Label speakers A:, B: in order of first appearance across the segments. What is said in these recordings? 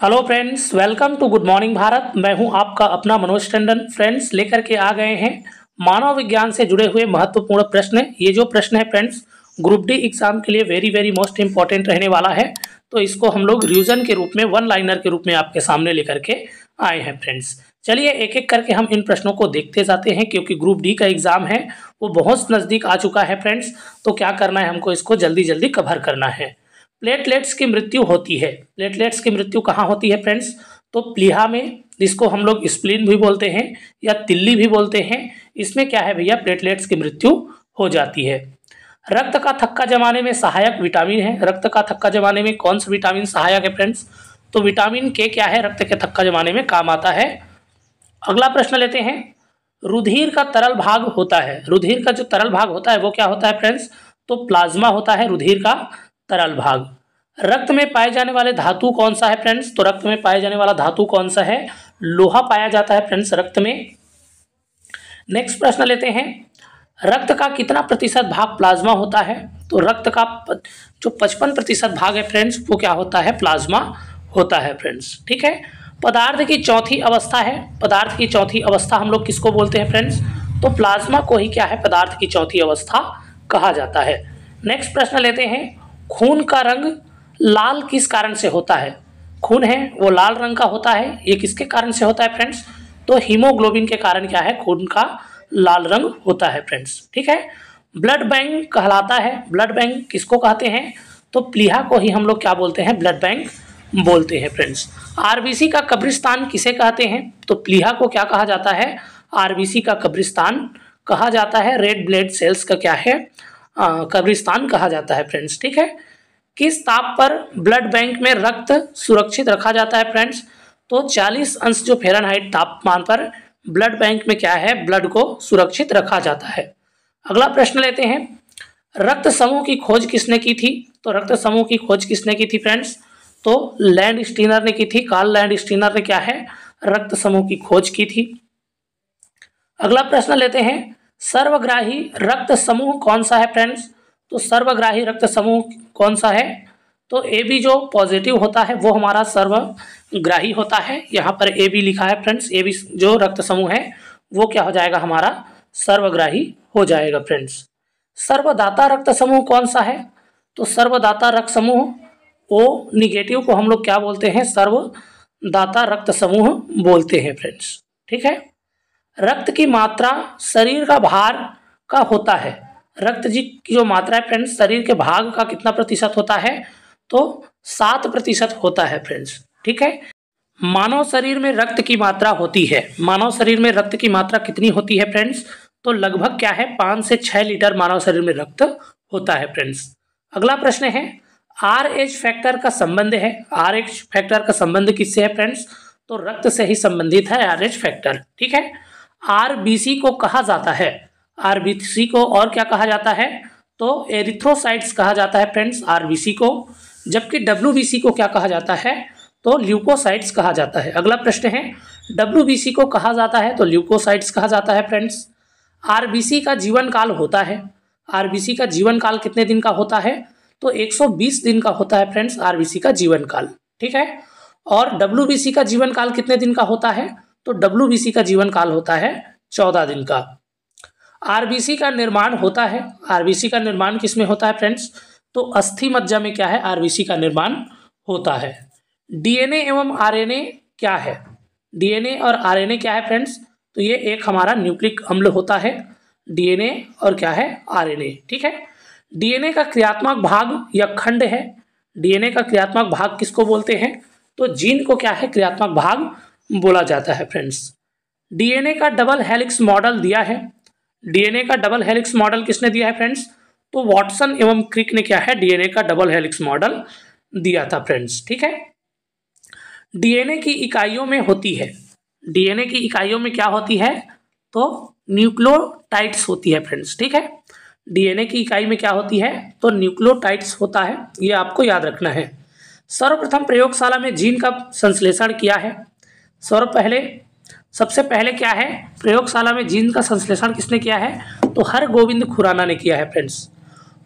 A: Hello friends, welcome to good morning Bharat. मैं हूं आपका अपना मनोज टंडन। फ्रेंड्स, लेकर के आ गए हैं मानव विज्ञान से जुड़े हुए महत्वपूर्ण प्रश्न। ये जो प्रश्न है फ्रेंड्स, ग्रुप डी एग्जाम के लिए वेरी वेरी मोस्ट इंपॉर्टेंट रहने वाला है। तो इसको हम लोग रिवीजन के रूप में, वन लाइनर के रूप में आपके सामने लेकर के आए हैं फ्रेंड्स। चलिए एक एक करके हम इन प्रश्नों को देखते जाते हैं, क्योंकि ग्रुप डी का एग्जाम है वो बहुत नज़दीक आ चुका है फ्रेंड्स। तो क्या करना है, हमको इसको जल्दी जल्दी कवर करना है। प्लेटलेट्स की मृत्यु होती है। प्लेटलेट्स की मृत्यु कहाँ होती है फ्रेंड्स? तो प्लीहा में, जिसको हम लोग स्प्लीन भी बोलते हैं या तिल्ली भी बोलते हैं, इसमें क्या है भैया, प्लेटलेट्स की मृत्यु हो जाती है। रक्त का थक्का जमाने में सहायक विटामिन है। रक्त का थक्का जमाने में कौन सा विटामिन सहायक है फ्रेंड्स? तो विटामिन के क्या है, रक्त के थक्का जमाने में काम आता है। अगला प्रश्न लेते हैं। रुधिर का तरल भाग होता है। रुधिर का जो तरल भाग होता है वो क्या होता है फ्रेंड्स? तो प्लाज्मा होता है रुधिर का तरल भाग। रक्त में पाए जाने वाले धातु कौन सा है फ्रेंड्स? तो रक्त में पाए जाने वाला धातु कौन सा है? लोहा पाया जाता है फ्रेंड्स रक्त में। नेक्स्ट प्रश्न लेते हैं। रक्त का कितना प्रतिशत भाग प्लाज्मा होता है? तो रक्त का जो 55% भाग है फ्रेंड्स, वो क्या होता है? प्लाज्मा होता है फ्रेंड्स। ठीक है। पदार्थ की चौथी अवस्था है। पदार्थ की चौथी अवस्था हम लोग किसको बोलते हैं फ्रेंड्स? तो प्लाज्मा को ही क्या है, पदार्थ की चौथी अवस्था कहा जाता है। नेक्स्ट प्रश्न लेते हैं। खून का रंग लाल किस कारण से होता है? खून है वो लाल रंग का होता है, ये किसके कारण से होता है फ्रेंड्स? तो हीमोग्लोबिन के कारण क्या है, खून का लाल रंग होता है फ्रेंड्स। ठीक है। ब्लड बैंक कहलाता है। ब्लड बैंक किसको कहते हैं? तो प्लीहा को ही हम लोग क्या बोलते हैं, ब्लड बैंक बोलते हैं फ्रेंड्स। आरबीसी का कब्रिस्तान किसे कहते हैं? तो प्लीहा को क्या कहा जाता है? आरबीसी का कब्रिस्तान कहा जाता है। रेड ब्लड सेल्स का क्या है, कब्रिस्तान कहा जाता है फ्रेंड्स। ठीक है। किस ताप पर ब्लड बैंक में रक्त सुरक्षित रखा जाता है फ्रेंड्स? तो 40 अंश जो फ़ारेनहाइट तापमान पर ब्लड बैंक में क्या है, ब्लड को सुरक्षित रखा जाता है। अगला प्रश्न लेते हैं। रक्त समूह की खोज किसने की थी? तो रक्त समूह की खोज किसने की थी फ्रेंड्स? तो लैंड स्टीनर ने की थी। कार्ल लैंड स्टीनर ने क्या है, रक्त समूह की खोज की थी। अगला प्रश्न लेते हैं। सर्वग्राही रक्त समूह कौन सा है फ्रेंड्स? तो सर्वग्राही रक्त समूह कौन सा है? तो ए बी जो पॉजिटिव होता है वो हमारा सर्वग्राही होता है। यहाँ पर ए बी लिखा है फ्रेंड्स। ए बी जो रक्त समूह है वो क्या हो जाएगा, हमारा सर्वग्राही हो जाएगा फ्रेंड्स। सर्वदाता रक्त समूह कौन सा है? तो सर्वदाता रक्त समूह ओ निगेटिव को हम लोग क्या बोलते हैं, सर्वदाता रक्त समूह बोलते हैं फ्रेंड्स। ठीक है। रक्त की मात्रा शरीर का भार का होता है। रक्त जी की जो मात्रा है फ्रेंड्स, शरीर के भाग का कितना प्रतिशत होता है? तो 7% होता है फ्रेंड्स। ठीक है। मानव शरीर में रक्त की मात्रा होती है। मानव शरीर में रक्त की मात्रा कितनी होती है फ्रेंड्स? तो लगभग क्या है, 5 से 6 लीटर मानव शरीर में रक्त होता है फ्रेंड्स। अगला प्रश्न है। RH फैक्टर का संबंध है। RH फैक्टर का संबंध किससे है फ्रेंड्स? तो रक्त से ही संबंधित है RH फैक्टर। ठीक है। RBC को कहा जाता है, RBC को और क्या कहा जाता है? तो एरिथ्रोसाइट्स कहा जाता है फ्रेंड्स RBC को। जबकि WBC को क्या कहा जाता है? तो ल्यूकोसाइट्स कहा जाता है। अगला प्रश्न है। WBC को कहा जाता है तो ल्यूकोसाइट्स कहा जाता है फ्रेंड्स। RBC का जीवन काल होता है। RBC का जीवन काल कितने दिन का होता है? तो 120 दिन का होता है फ्रेंड्स RBC का जीवन काल। ठीक है। और WBC का जीवन काल कितने दिन का होता है? तो WBC का जीवन काल होता है 14 दिन का। RBC का निर्माण होता है। RBC का निर्माण किसमें होता है फ्रेंड्स? तो अस्थि मज्जा में क्या है, RBC का निर्माण होता है। DNA एवं RNA क्या है? DNA और RNA क्या है फ्रेंड्स? तो ये एक हमारा न्यूक्लिक अम्ल होता है। DNA और क्या है, RNA। ठीक है। DNA का क्रियात्मक भाग या खंड है। DNA का क्रियात्मक भाग किसको बोलते हैं? तो जीन को क्या है, क्रियात्मक भाग बोला जाता है फ्रेंड्स। DNA का डबल हेलिक्स मॉडल दिया है। DNA का डबल हेलिक्स मॉडल किसने दिया है फ्रेंड्स? तो वाटसन एवं क्रिक ने क्या है, DNA का डबल हेलिक्स मॉडल दिया था फ्रेंड्स। ठीक है। DNA की इकाइयों में होती है। DNA की इकाइयों में क्या होती है? तो न्यूक्लियोटाइड्स होती है फ्रेंड्स। ठीक है। DNA की इकाई में क्या होती है? तो न्यूक्लियोटाइड्स होता है, ये आपको याद रखना है। सर्वप्रथम प्रयोगशाला में जीन का संश्लेषण किया है। सबसे पहले क्या है, प्रयोगशाला में जीन का संश्लेषण किसने किया है? तो हरगोविंद खुराना ने किया है फ्रेंड्स।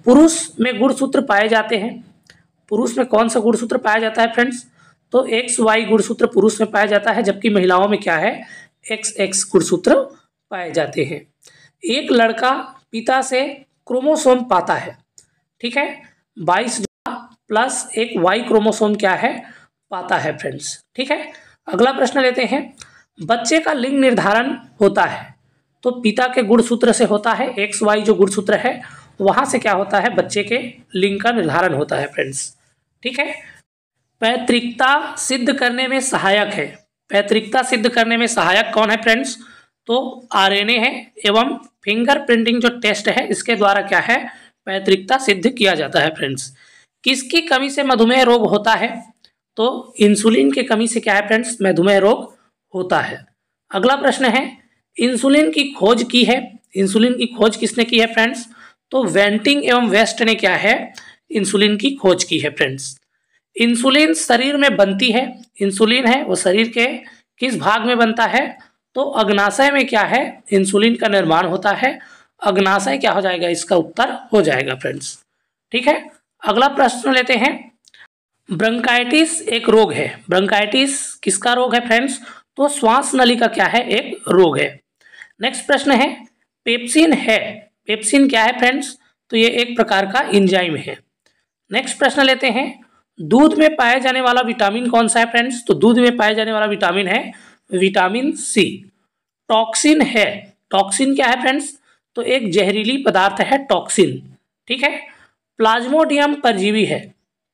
A: पुरुष में गुणसूत्र पाए जाते हैं। पुरुष में कौन सा गुणसूत्र पाया जाता है फ्रेंड्स? तो XY गुणसूत्र पुरुष में पाया जाता है, जबकि महिलाओं में क्या है, XX गुणसूत्र पाए जाते हैं। एक लड़का पिता से क्रोमोसोम पाता है, ठीक है, 22 प्लस एक Y क्रोमोसोम क्या है, पाता है फ्रेंड्स, ठीक है। अगला प्रश्न लेते हैं, बच्चे का लिंग निर्धारण होता है तो पिता के गुणसूत्र से होता है, XY जो गुणसूत्र है वहां से क्या होता है, बच्चे के लिंग का निर्धारण होता है फ्रेंड्स, ठीक है। पैतृकता सिद्ध करने में सहायक है, पैतृकता सिद्ध करने में सहायक कौन है फ्रेंड्स, तो RNA है एवं फिंगरप्रिंटिंग जो टेस्ट है इसके द्वारा क्या है, पैतृकता सिद्ध किया जाता है फ्रेंड्स। किसकी कमी से मधुमेह रोग होता है, तो इंसुलिन की कमी से क्या है फ्रेंड्स, मधुमेह रोग होता है। अगला प्रश्न है, इंसुलिन की खोज की है, इंसुलिन की खोज किसने की है फ्रेंड्स, तो वेंटिंग एवं वेस्ट ने क्या है, इंसुलिन की खोज की है फ्रेंड्स। इंसुलिन शरीर में बनती है, इंसुलिन है वो शरीर के किस भाग में बनता है, तो अग्नाशय में क्या है, इंसुलिन का निर्माण होता है। अग्नाशय क्या हो जाएगा, इसका उत्तर हो जाएगा फ्रेंड्स, ठीक है। अगला प्रश्न लेते हैं, ब्रोंकाइटिस एक रोग है, ब्रोंकाइटिस किसका रोग है फ्रेंड्स, तो श्वास नली का क्या है, एक रोग है। नेक्स्ट प्रश्न है, पेप्सिन है, पेप्सिन क्या है फ्रेंड्स, तो ये एक प्रकार का एंजाइम है। नेक्स्ट प्रश्न लेते हैं, दूध में पाया जाने वाला विटामिन कौन सा है फ्रेंड्स, तो दूध में पाया जाने वाला विटामिन है विटामिन सी। टॉक्सिन है, टॉक्सिन क्या है फ्रेंड्स, तो एक जहरीली पदार्थ है टॉक्सिन, ठीक है। प्लाज्मोडियम परजीवी है,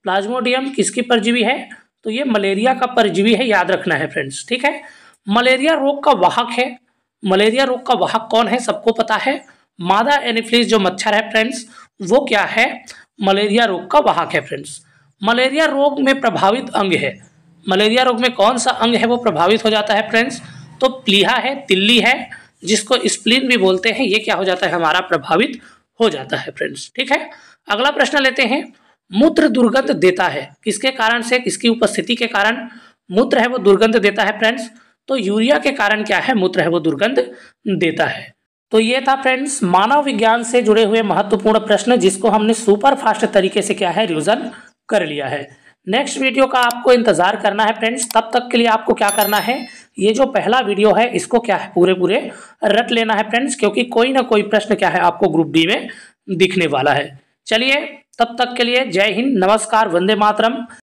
A: प्लाज्मोडियम किसकी परजीवी है, तो ये मलेरिया का परजीवी है, याद रखना है फ्रेंड्स, ठीक है। मलेरिया रोग का वाहक है, मलेरिया रोग का वाहक कौन है, सबको पता है, मादा एनोफिलीज जो मच्छर है फ्रेंड्स वो क्या है, मलेरिया रोग का वाहक है फ्रेंड्स। मलेरिया रोग में प्रभावित अंग है, मलेरिया रोग में कौन सा अंग है वो प्रभावित हो जाता है फ्रेंड्स, तो प्लीहा है, तिल्ली है, जिसको स्प्लीन भी बोलते हैं, ये क्या हो जाता है, हमारा प्रभावित हो जाता है फ्रेंड्स, ठीक है। अगला प्रश्न लेते हैं, मूत्र दुर्गंध देता है, किसके कारण से, किसकी उपस्थिति के कारण मूत्र है वो दुर्गंध देता है फ्रेंड्स, तो यूरिया के कारण क्या है, मूत्र है वो दुर्गंध देता है। तो ये था फ्रेंड्स मानव विज्ञान से जुड़े हुए महत्वपूर्ण प्रश्न, जिसको हमने सुपर फास्ट तरीके से क्या है, रिवीजन कर लिया है। नेक्स्ट वीडियो का आपको इंतजार करना है फ्रेंड्स, तब तक के लिए आपको क्या करना है, ये जो पहला वीडियो है इसको क्या है, पूरे रट लेना है फ्रेंड्स, क्योंकि कोई ना कोई प्रश्न क्या है आपको ग्रुप डी में दिखने वाला है। चलिए तब तक के लिए जय हिंद, नमस्कार, वंदे मातरम।